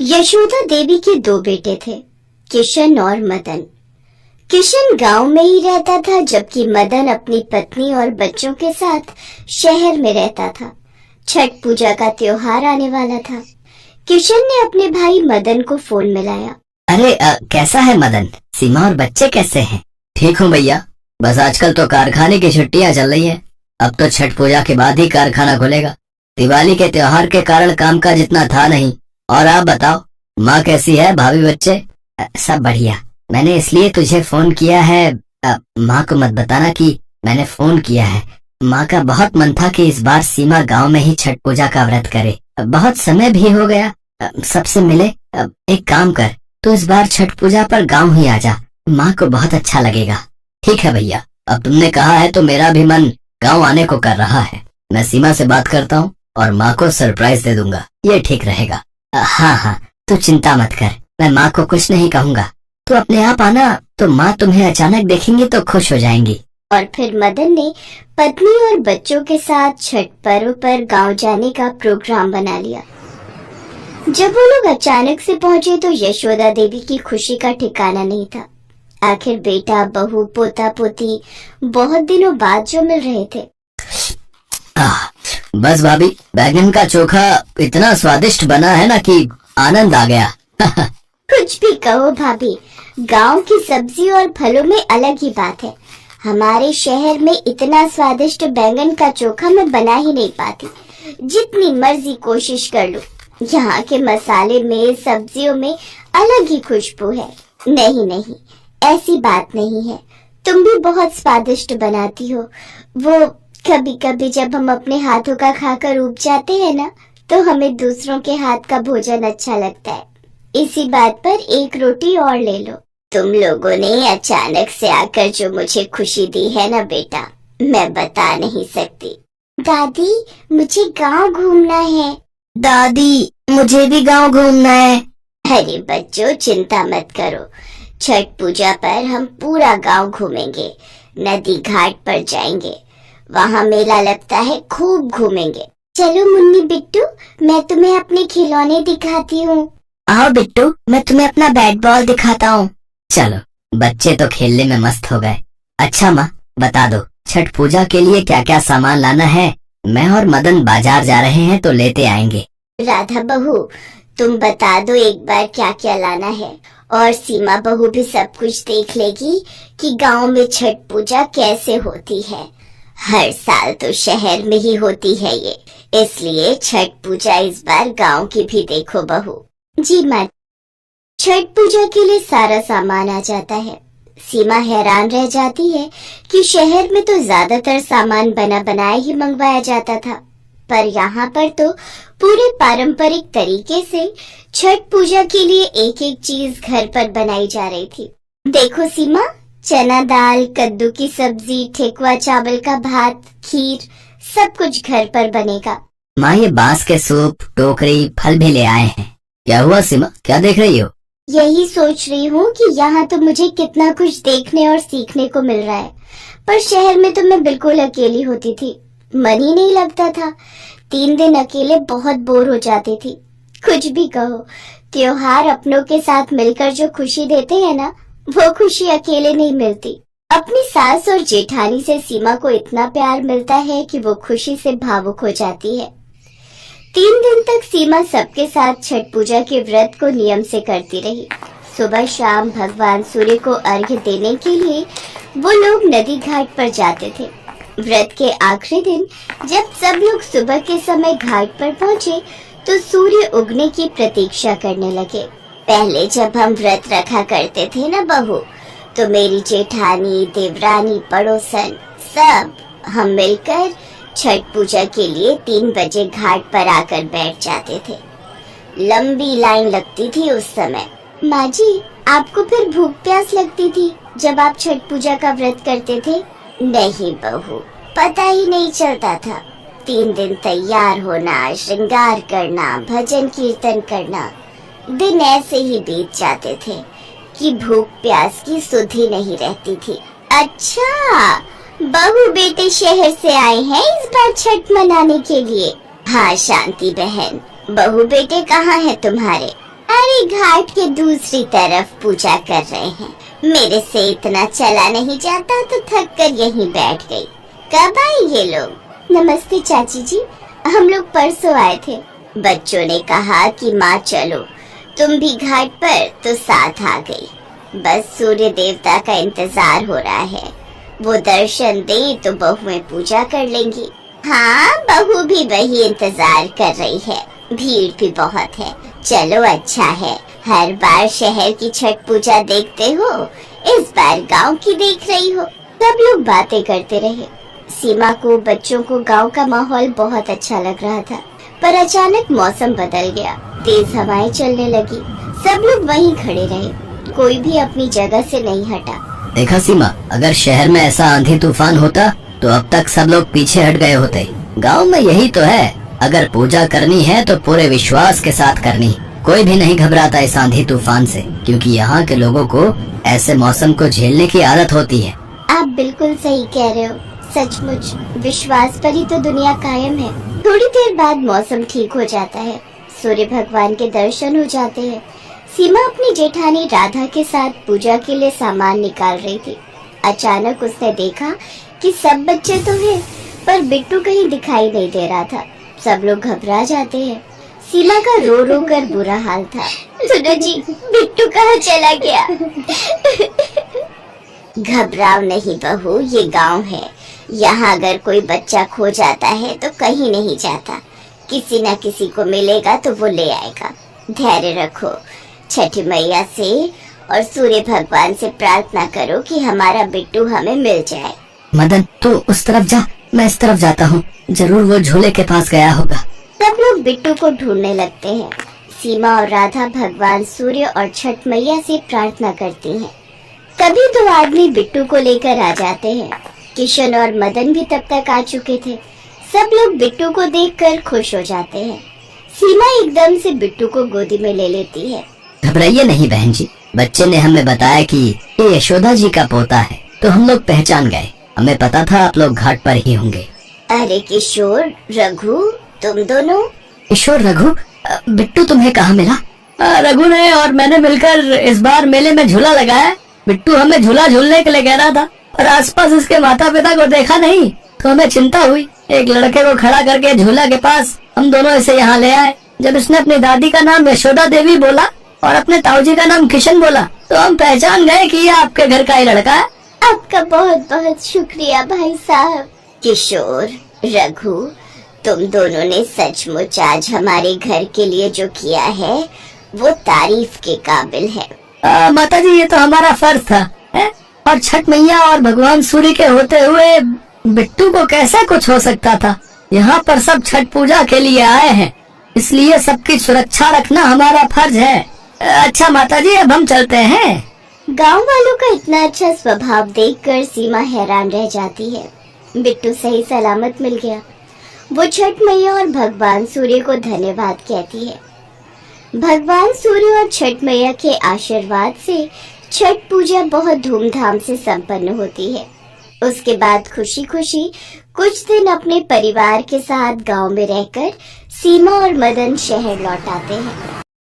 यशोदा देवी के दो बेटे थे, किशन और मदन। किशन गांव में ही रहता था, जबकि मदन अपनी पत्नी और बच्चों के साथ शहर में रहता था। छठ पूजा का त्योहार आने वाला था। किशन ने अपने भाई मदन को फोन मिलाया। अरे कैसा है मदन? सीमा और बच्चे कैसे हैं? ठीक हूँ भैया, बस आजकल तो कारखाने की छुट्टियाँ चल रही है। अब तो छठ पूजा के बाद ही कारखाना खुलेगा। दिवाली के त्योहार के कारण काम का जितना था नहीं। और आप बताओ, माँ कैसी है? भाभी बच्चे सब बढ़िया। मैंने इसलिए तुझे फोन किया है, माँ को मत बताना कि मैंने फोन किया है। माँ का बहुत मन था कि इस बार सीमा गांव में ही छठ पूजा का व्रत करे। बहुत समय भी हो गया सबसे मिले। एक काम कर, तो इस बार छठ पूजा पर गांव ही आ जा, माँ को बहुत अच्छा लगेगा। ठीक है भैया, अब तुमने कहा है तो मेरा भी मन गांव आने को कर रहा है। मैं सीमा से बात करता हूँ और माँ को सरप्राइज दे दूंगा, ये ठीक रहेगा। हाँ, तू चिंता मत कर, मैं माँ को कुछ नहीं कहूँगा। तू अपने आप आना, तो माँ तुम्हें अचानक देखेंगी तो खुश हो जाएंगी। और फिर मदन ने पत्नी और बच्चों के साथ छठ पर्व पर गांव जाने का प्रोग्राम बना लिया। जब वो लोग अचानक से पहुंचे तो यशोदा देवी की खुशी का ठिकाना नहीं था। आखिर बेटा, बहू, पोता पोती बहुत दिनों बाद जो मिल रहे थे। बस भाभी, बैगन का चोखा इतना स्वादिष्ट बना है ना कि आनंद आ गया। कुछ भी कहो भाभी, गांव की सब्जी और फलों में अलग ही बात है। हमारे शहर में इतना स्वादिष्ट बैंगन का चोखा मैं बना ही नहीं पाती, जितनी मर्जी कोशिश कर लूं। यहाँ के मसाले में, सब्जियों में अलग ही खुशबू है। नहीं, ऐसी बात नहीं है। तुम भी बहुत स्वादिष्ट बनाती हो। वो कभी कभी जब हम अपने हाथों का खाकर ऊब जाते हैं ना, तो हमें दूसरों के हाथ का भोजन अच्छा लगता है। इसी बात पर एक रोटी और ले लो। तुम लोगों ने अचानक से आकर जो मुझे खुशी दी है ना बेटा, मैं बता नहीं सकती। दादी, मुझे गांव घूमना है। दादी, मुझे भी गांव घूमना है। अरे बच्चों, चिंता मत करो। छठ पूजा पर हम पूरा गांव घूमेंगे, नदी घाट पर जाएंगे, वहाँ मेला लगता है, खूब घूमेंगे। चलो मुन्नी बिट्टू, मैं तुम्हें अपने खिलौने दिखाती हूँ। आओ बिट्टू, मैं तुम्हें अपना बैट बॉल दिखाता हूँ। चलो, बच्चे तो खेलने में मस्त हो गए। अच्छा माँ, बता दो, छठ पूजा के लिए क्या क्या सामान लाना है? मैं और मदन बाजार जा रहे हैं तो लेते आएंगे। राधा बहू, तुम बता दो एक बार क्या क्या लाना है, और सीमा बहू भी सब कुछ देख लेगी कि गांव में छठ पूजा कैसे होती है। हर साल तो शहर में ही होती है ये, इसलिए छठ पूजा इस बार गांव की भी देखो बहू। जी माँ। छठ पूजा के लिए सारा सामान आ जाता है। सीमा हैरान रह जाती है कि शहर में तो ज्यादातर सामान बना बनाया ही मंगवाया जाता था, पर यहाँ पर तो पूरे पारंपरिक तरीके से छठ पूजा के लिए एक एक चीज घर पर बनाई जा रही थी। देखो सीमा, चना दाल, कद्दू की सब्जी, ठेकुआ चावल का भात, खीर, सब कुछ घर पर बनेगा। माँ, ये बांस के सूप, टोकरी, फल भी ले आए हैं। क्या हुआ सीमा, क्या देख रही हो? यही सोच रही हूँ कि यहाँ तो मुझे कितना कुछ देखने और सीखने को मिल रहा है, पर शहर में तो मैं बिल्कुल अकेली होती थी, मन ही नहीं लगता था। 3 दिन अकेले बहुत बोर हो जाती थी। कुछ भी कहो, त्योहार अपनों के साथ मिलकर जो खुशी देते हैं ना, वो खुशी अकेले नहीं मिलती। अपनी सास और जेठानी से सीमा को इतना प्यार मिलता है कि वो खुशी से भावुक हो जाती है। 3 दिन तक सीमा सबके साथ छठ पूजा के व्रत को नियम से करती रही। सुबह शाम भगवान सूर्य को अर्घ्य देने के लिए वो लोग नदी घाट पर जाते थे। व्रत के आखिरी दिन जब सब लोग सुबह के समय घाट पर पहुँचे तो सूर्य उगने की प्रतीक्षा करने लगे। पहले जब हम व्रत रखा करते थे ना बहू, तो मेरी जेठानी, देवरानी, पड़ोसन सब हम मिलकर छठ पूजा के लिए 3 बजे घाट पर आकर बैठ जाते थे। लंबी लाइन लगती थी उस समय। माँ जी, आपको फिर भूख प्यास लगती थी जब आप छठ पूजा का व्रत करते थे? नहीं बहू, पता ही नहीं चलता था। 3 दिन तैयार होना, श्रृंगार करना, भजन कीर्तन करना, दिन ऐसे ही बीत जाते थे कि भूख प्यास की सुध ही नहीं रहती थी। अच्छा, बहू बेटे शहर से आए हैं इस बार छठ मनाने के लिए? हाँ शांति बहन, बहू बेटे कहाँ हैं तुम्हारे? अरे घाट के दूसरी तरफ पूजा कर रहे हैं। मेरे से इतना चला नहीं जाता तो थक कर यहीं बैठ गई। कब आए ये लोग? नमस्ते चाची जी, हम लोग परसों आए थे। बच्चों ने कहा कि माँ चलो, तुम भी घाट पर तो साथ आ गई। बस सूर्य देवता का इंतजार हो रहा है, वो दर्शन दे तो बहुएं पूजा कर लेंगी। हाँ, बहू भी वही इंतजार कर रही है, भीड़ भी बहुत है। चलो अच्छा है, हर बार शहर की छठ पूजा देखते हो, इस बार गांव की देख रही हो। सब लोग बातें करते रहे। सीमा को, बच्चों को गांव का माहौल बहुत अच्छा लग रहा था, पर अचानक मौसम बदल गया, तेज हवाएं चलने लगी। सब लोग वहीं खड़े रहे, कोई भी अपनी जगह से नहीं हटा। देखा सीमा, अगर शहर में ऐसा आंधी तूफान होता तो अब तक सब लोग पीछे हट गए होते। गांव में यही तो है, अगर पूजा करनी है तो पूरे विश्वास के साथ करनी। कोई भी नहीं घबराता इस आंधी तूफान से, क्योंकि यहाँ के लोगों को ऐसे मौसम को झेलने की आदत होती है। आप बिल्कुल सही कह रहे हो, सचमुच विश्वास पर ही तो दुनिया कायम है। थोड़ी देर बाद मौसम ठीक हो जाता है, सूर्य भगवान के दर्शन हो जाते हैं। सीमा अपनी जेठानी राधा के साथ पूजा के लिए सामान निकाल रही थी। अचानक उसने देखा कि सब बच्चे तो हैं, पर बिट्टू कहीं दिखाई नहीं दे रहा था। सब लोग घबरा जाते हैं। सीमा का रो रो कर बुरा हाल था। सुनो जी, बिट्टू कहाँ चला गया? घबराओ नहीं बहू, ये गांव है। यहाँ अगर कोई बच्चा खो जाता है तो कहीं नहीं जाता, किसी न किसी को मिलेगा तो वो ले आएगा। धैर्य रखो, छठी मैया से और सूर्य भगवान से प्रार्थना करो कि हमारा बिट्टू हमें मिल जाए। मदन, तो उस तरफ जा, मैं इस तरफ जाता हूँ, जरूर वो झूले के पास गया होगा। सब लोग बिट्टू को ढूंढने लगते हैं। सीमा और राधा भगवान सूर्य और छठ मैया से प्रार्थना करती हैं। तभी दो आदमी बिट्टू को लेकर आ जाते हैं। किशन और मदन भी तब तक आ चुके थे। सब लोग बिट्टू को देखकर खुश हो जाते हैं। सीमा एकदम से बिट्टू को गोदी में ले लेती है। घबराइए नहीं बहन जी, बच्चे ने हमें बताया कि ये यशोदा जी का पोता है, तो हम लोग पहचान गए। हमें पता था आप लोग घाट पर ही होंगे। अरे किशोर, रघु, तुम दोनों? किशोर, रघु, बिट्टू तुम्हें कहाँ मिला? रघु ने और मैंने मिलकर इस बार मेले में झूला लगाया। बिट्टू हमें झूला झूलने के लिए कह रहा था और आसपास इसके माता पिता को देखा नहीं, तो हमें चिंता हुई। एक लड़के को खड़ा करके झूला के पास हम दोनों इसे यहाँ ले आए। जब इसने अपनी दादी का नाम यशोदा देवी बोला और अपने ताऊजी का नाम किशन बोला, तो हम पहचान गए कि ये आपके घर का ही लड़का है। आपका बहुत बहुत शुक्रिया भाई साहब। किशोर, रघु, तुम दोनों ने सचमुच आज हमारे घर के लिए जो किया है वो तारीफ के काबिल है। माताजी, ये तो हमारा फर्ज था, है? और छठ मैया और भगवान सूर्य के होते हुए बिट्टू को कैसे कुछ हो सकता था? यहाँ पर सब छठ पूजा के लिए आए हैं, इसलिए सबकी सुरक्षा रखना हमारा फर्ज है। अच्छा माताजी, अब हम चलते हैं। गांव वालों का इतना अच्छा स्वभाव देखकर सीमा हैरान रह जाती है। बिट्टू सही सलामत मिल गया। वो छठ मैया और भगवान सूर्य को धन्यवाद कहती है। भगवान सूर्य और छठ मैया के आशीर्वाद से छठ पूजा बहुत धूमधाम से संपन्न होती है। उसके बाद खुशी खुशी कुछ दिन अपने परिवार के साथ गांव में रहकर सीमा और मदन शहर लौट आते हैं।